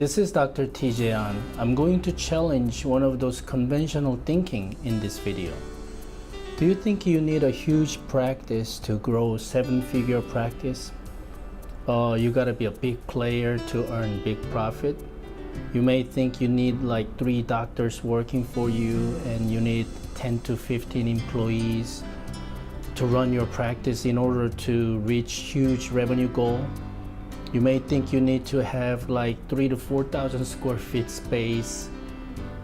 This is Dr. TJ An. I'm going to challenge one of those conventional thinking in this video. Do you think you need a huge practice to grow 7-figure practice? You gotta be a big player to earn big profit? You may think you need like 3 doctors working for you and you need 10 to 15 employees to run your practice in order to reach huge revenue goal. You may think you need to have like 3,000 to 4,000 square feet space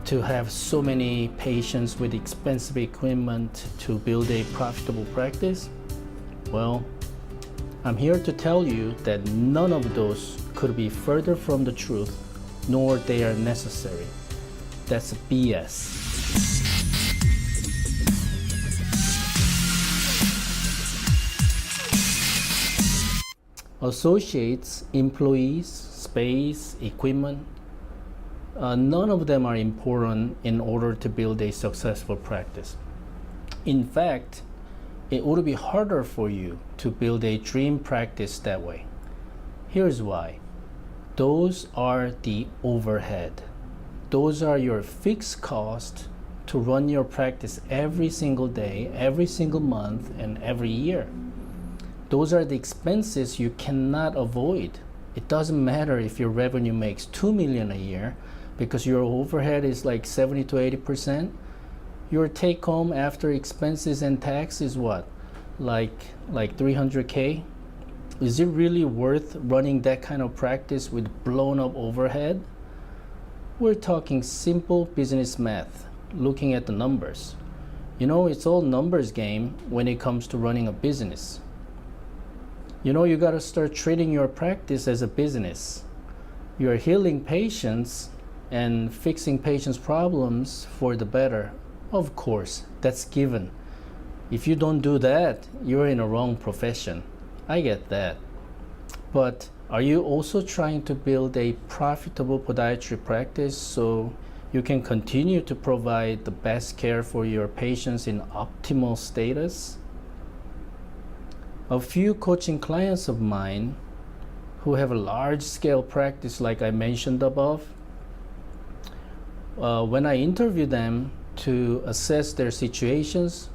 to have so many patients with expensive equipment to build a profitable practice. Well, I'm here to tell you that none of those could be further from the truth, nor they are necessary. That's BS. Associates, employees, space, equipment, none of them are important in order to build a successful practice. In fact, it would be harder for you to build a dream practice that way. Here's why. Those are the overhead. Those are your fixed cost to run your practice every single day, every single month, and every year. Those are the expenses you cannot avoid. It doesn't matter if your revenue makes $2 million a year because your overhead is like 70 to 80%. Your take home after expenses and tax is what? Like 300K? Is it really worth running that kind of practice with blown up overhead? We're talking simple business math, looking at the numbers. You know, it's all numbers game when it comes to running a business. You know, you gotta start treating your practice as a business. You're healing patients and fixing patients' problems for the better. Of course, that's given. If you don't do that, you're in a wrong profession. I get that. But are you also trying to build a profitable podiatry practice so you can continue to provide the best care for your patients in optimal status? A few coaching clients of mine who have a large-scale practice like I mentioned above, when I interview them to assess their situations,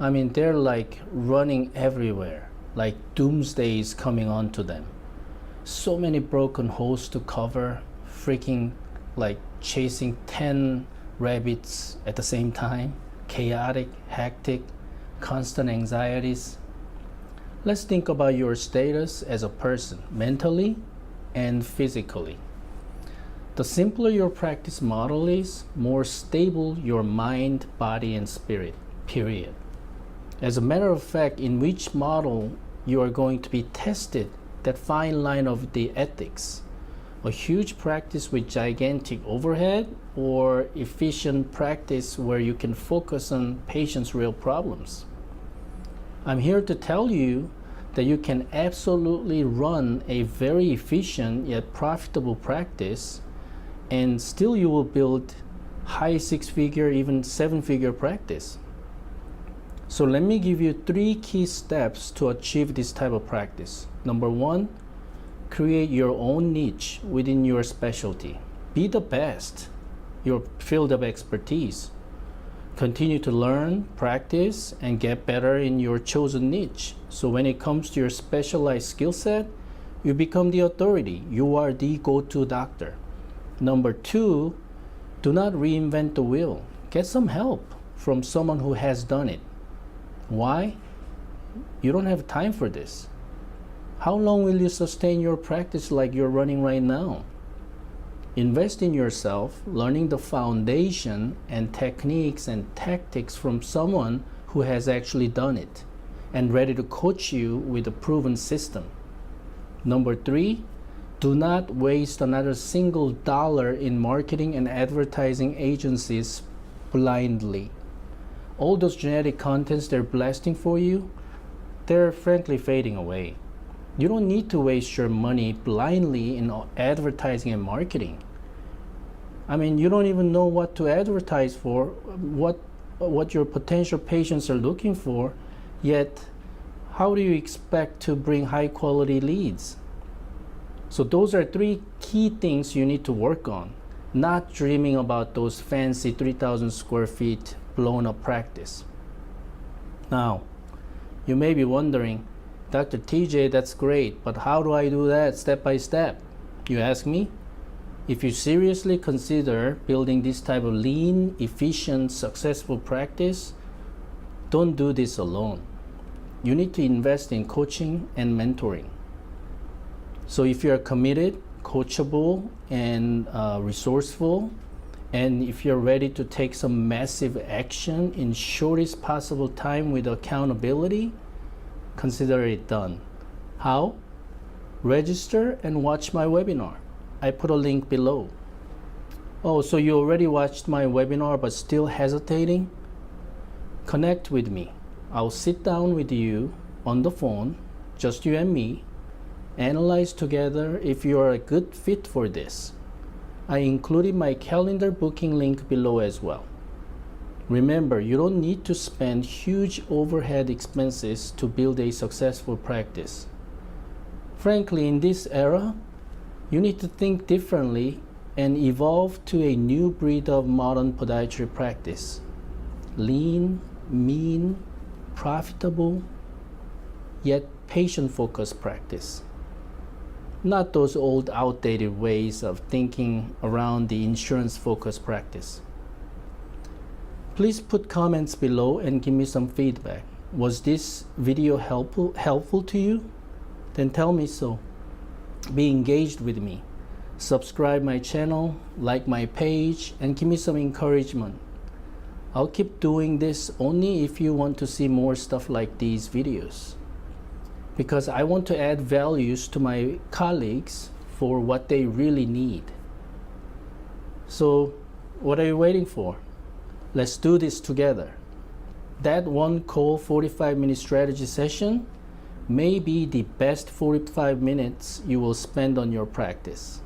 I mean, they're like running everywhere, like doomsday is coming on to them. So many broken holes to cover, freaking like chasing 10 rabbits at the same time, chaotic, hectic, constant anxieties. Let's think about your status as a person, mentally and physically. The simpler your practice model is, more stable your mind, body, and spirit, period. As a matter of fact, in which model you are going to be tested, that fine line of the ethics. A huge practice with gigantic overhead or efficient practice where you can focus on patients' real problems. I'm here to tell you that you can absolutely run a very efficient yet profitable practice and still you will build high 6-figure, even 7-figure practice. So let me give you 3 key steps to achieve this type of practice. Number 1, create your own niche within your specialty. Be the best, your field of expertise. Continue to learn, practice, and get better in your chosen niche. So when it comes to your specialized skill set, you become the authority. You are the go-to doctor. Number 2, do not reinvent the wheel. Get some help from someone who has done it. Why? You don't have time for this. How long will you sustain your practice like you're running right now? Invest in yourself, learning the foundation and techniques and tactics from someone who has actually done it and ready to coach you with a proven system. Number 3, do not waste another single dollar in marketing and advertising agencies blindly. All those genetic contents they're blasting for you, they're frankly fading away. You don't need to waste your money blindly in advertising and marketing. I mean, you don't even know what to advertise for, what your potential patients are looking for, yet how do you expect to bring high quality leads? So those are three key things you need to work on, not dreaming about those fancy 3,000 square feet blown up practice. Now, you may be wondering, Dr. TJ, that's great, but how do I do that step by step? You ask me? If you seriously consider building this type of lean, efficient, successful practice, don't do this alone. You need to invest in coaching and mentoring. So if you're committed, coachable, and resourceful, and if you're ready to take some massive action in shortest possible time with accountability, consider it done. How? Register and watch my webinar. I put a link below. Oh, so you already watched my webinar but still hesitating? Connect with me. I'll sit down with you on the phone, just you and me, analyze together if you are a good fit for this. I included my calendar booking link below as well. Remember, you don't need to spend huge overhead expenses to build a successful practice. Frankly, in this era, you need to think differently and evolve to a new breed of modern podiatry practice. Lean, mean, profitable, yet patient-focused practice. Not those old outdated ways of thinking around the insurance-focused practice. Please put comments below and give me some feedback. Was this video helpful to you? Then tell me so. Be engaged with me. Subscribe my channel, like my page, and give me some encouragement. I'll keep doing this only if you want to see more stuff like these videos, because I want to add values to my colleagues for what they really need. So what are you waiting for? Let's do this together. That one call 45-minute strategy session may be the best 45 minutes you will spend on your practice.